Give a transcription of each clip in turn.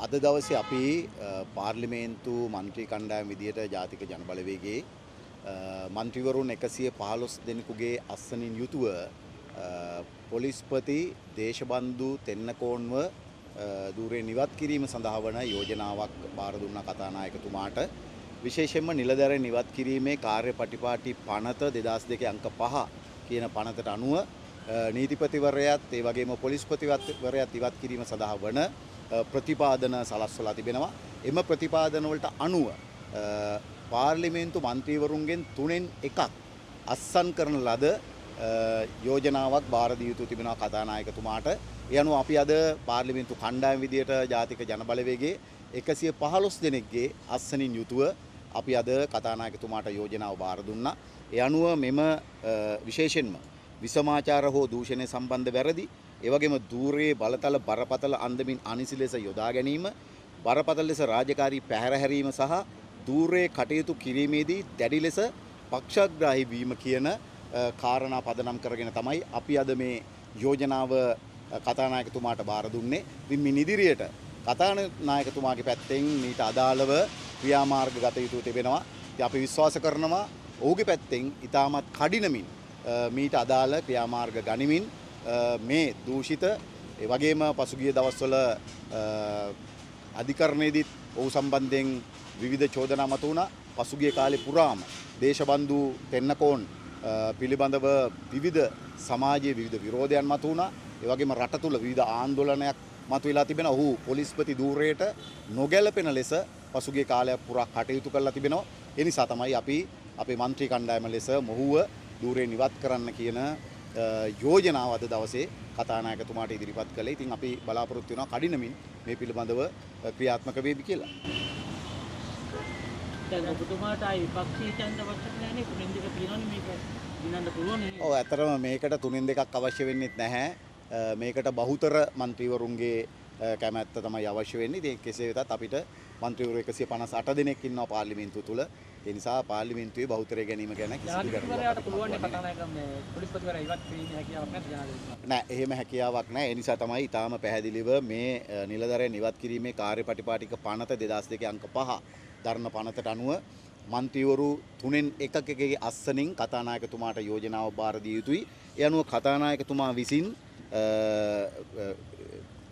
අද දවසේ අපි පාර්ලිමේන්තු මන්ත්‍රී කණ්ඩායම විදියට ජාතික ජනබලවේගයේ මන්ත්‍රීවරුන් 115 දෙනෙකුගේ අස්සනින් යුතුව පොලිස්පති දේශබන්දු තෙන්නකෝන්ව ධූරයෙන් ඉවත් කිරීම සඳහා වන යෝජනාවක් බාර දුන්නා කතානායකතුමාට. විශේෂයෙන්ම නිලධාරීන් ඉවත් කිරීමේ කාර්යපටිපාටි පනත 2002 අංක 5 කියන පනතට අනුව නීතිපතිවරයාත් ඒ වගේම පොලිස්පතිවරයාත් ඉවත් කිරීම සඳහා වන ප්‍රතිපාදන සලස්වලා තිබෙනවා. එම ප්‍රතිපාදන වලට අනුව පාර්ලිමේන්තු මන්ත්‍රීවරුන්ගෙන් 3න් 1ක් අත්සන් කරන ලද යෝජනාවක් බාර දී යුතු තිබෙනවා කතානායකතුමාට. ඒ අනුව අපි අද පාර්ලිමේන්තු කණ්ඩායම විදියට ජාතික ජනබලවේගයේ 115 දෙනෙක්ගේ අත්සනින් යුතුව අපි අද කතානායකතුමාට යෝජනාව බාර දුන්නා. ඒ අනුව මෙම විශේෂයෙන්ම විසමාචාර හෝ දූෂණය සම්බන්ධ වැරදි, ඒ වගේම ධූරයේ බලතල බරපතල අන්දමින් අනිසි ලෙස යොදා ගැනීම, බරපතල ලෙස රාජකාරී පැහැර හැරීම සහ ධූරයේ කටයුතු කිරීමේදී දැඩි ලෙස පක්ෂග්‍රාහී වීම කියන කාරණා පදනම් කරගෙන තමයි අපි අද මේ යෝජනාව කතානායකතුමාට බාර දුන්නේ. ඉතින් මින් ඉදිරියට කතානායකතුමාගේ පැත්තෙන් මීට අදාළව ක්‍රියාමාර්ග ගත යුතු තිබෙනවා. ඉතින් අපි විශ්වාස කරනවා ඔහුගේ පැත්තෙන් ඉතාමත් කඩිනමින් මීට අදාළ ක්‍රියාමාර්ග ගනිමින් මේ දූෂිත ඒ වගේම පසුගිය දවස්වල අධිකරණයේදීත් ඔහු සම්බන්ධයෙන් විවිධ චෝදනා මතු වුණා. පසුගිය කාලේ පුරාම දේශබන්දු තෙන්නකෝන් පිළිබඳව විවිධ සමාජයේ විවිධ විරෝධයන් මතු වුණා. ඒ වගේම රට තුල විවිධ ආందోලනයක් මතුවලා තිබෙනවා. ඔහු පොලිස්පති ධූරයට නොගැලපෙන ලෙස පසුගිය කාලයක් පුරා කටයුතු කරලා තිබෙනවා. ඒ නිසා තමයි අපි අපේ മന്ത്രി කණ්ඩායම ලෙස මොහුව ධූරයෙන් ඉවත් කරන්න කියන යෝජනාව අද දවසේ කතානායකතුමාට ඉදිරිපත් කළේ. ඉතින් අපි බලාපොරොත්තු වෙනවා කඩිනමින් මේ පිළිබඳව ක්‍රියාත්මක වේවි කියලා. දැන් ඔබතුමාට ආයි විපක්ෂීය ඡන්ද අවශ්‍ය නැහැ නේ. 3න් 2 තියෙනවනේ මේක දිනන්න පුළුවන් නේ. ඔව් ඇත්තටම මේකට 3න් 2ක් අවශ්‍ය වෙන්නේ නැහැ. මේකට බහුතර മന്ത്രിවරුන්ගේ කැමැත්ත තමයි අවශ්‍ය වෙන්නේ. ඉතින් කෙසේ වෙතත් අපිට മന്ത്രിවරු 158 දෙනෙක් ඉන්නවා පාර්ලිමේන්තුව තුල. ඒ නිසා පාර්ලිමේන්තුවේ බහුතරය ගැනීම ගැන කිසිදු ජනාධිපතිවරයාට පුළුවන් නේ කතානායක මේ පොලිස්පතිවරයා ඉවත් කිරීමේ හැකියාවක් නැද්ද ජනාධිපතිතුමාට? නෑ, එහෙම හැකියාවක් නෑ. ඒ නිසා තමයි ඊටාම පැහැදිලිව මේ නිලධාරීන් ඉවත් කිරීමේ කාර්යපටිපාටික පනත 2002 අංක 5 දරන පනතට අනුව මන්ත්‍රීවරු 3න් 1කගේ අස්සනින් කතානායකතුමාට යෝජනාව බාර දිය යුතුයි. ඒ අනුව කතානායකතුමා විසින්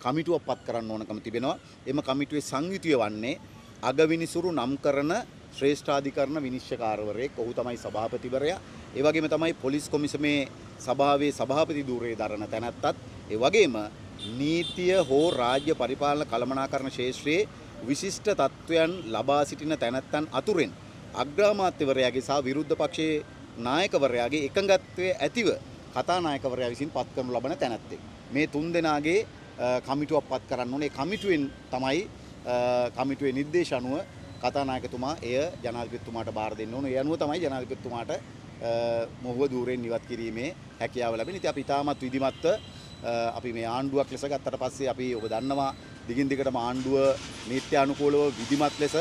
කමිටුවක් පත් කරන්න ඕනකම තිබෙනවා. එම කමිටුවේ සංයුතිය වන්නේ අගවිනිසුරු නම් කරන ශ්‍රේෂ්ඨාධිකරණ විනිශ්චයකාරවරයෙක්. ඔහු තමයි සභාපතිවරයා. ඒ වගේම තමයි පොලිස් කොමිසමේ සභාවේ සභාපති ධූරයේ දරන තැනැත්තත්, ඒ වගේම නීතිය හෝ රාජ්‍ය පරිපාලන කළමනාකරණ ක්ෂේත්‍රයේ විශිෂ්ට තත්ත්වයන් ලබා සිටින තැනැත්තන් අතුරෙන් අග්‍රාමාත්‍යවරයාගේ සහ විරුද්ධ පක්ෂයේ නායකවරයාගේ එකඟත්වයේ ඇතිව කතානායකවරයා විසින් පත් කරනු ලබන තැනැත්තෙක්. මේ 3 දෙනාගේ කමිටුවක් පත් කරන්න ඕනේ. කමිටුවෙන් තමයි කමිටුවේ නිර්දේශ අනුව කතානායකතුමා එය ජනාධිපතිතුමාට බාර දෙන්න ඕනේ. ඒ අනුව තමයි ජනාධිපතිතුමාට මොහුව ධූරයෙන් ඉවත් කිරීමේ හැකියාව ලැබෙන්නේ. ඉතින් අපි තාමත් විධිමත්ව අපි මේ ආණ්ඩුවක් ලෙස ගත්තට පස්සේ අපි ඔබ දන්නවා දිගින් දිගටම ආණ්ඩුව නීත්‍යානුකූලව විධිමත් ලෙස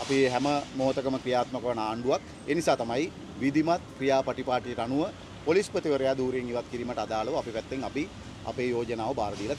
අපි හැම මොහොතකම ක්‍රියාත්මක වන ආණ්ඩුවක්. ඒ නිසා තමයි විධිමත් ක්‍රියාපටිපාටියට අනුව පොලිස්පතිවරයා ධූරයෙන් ඉවත් කිරීමට අදාළව අපි පැත්තෙන් අපි අපේ යෝජනාව බාර දීලා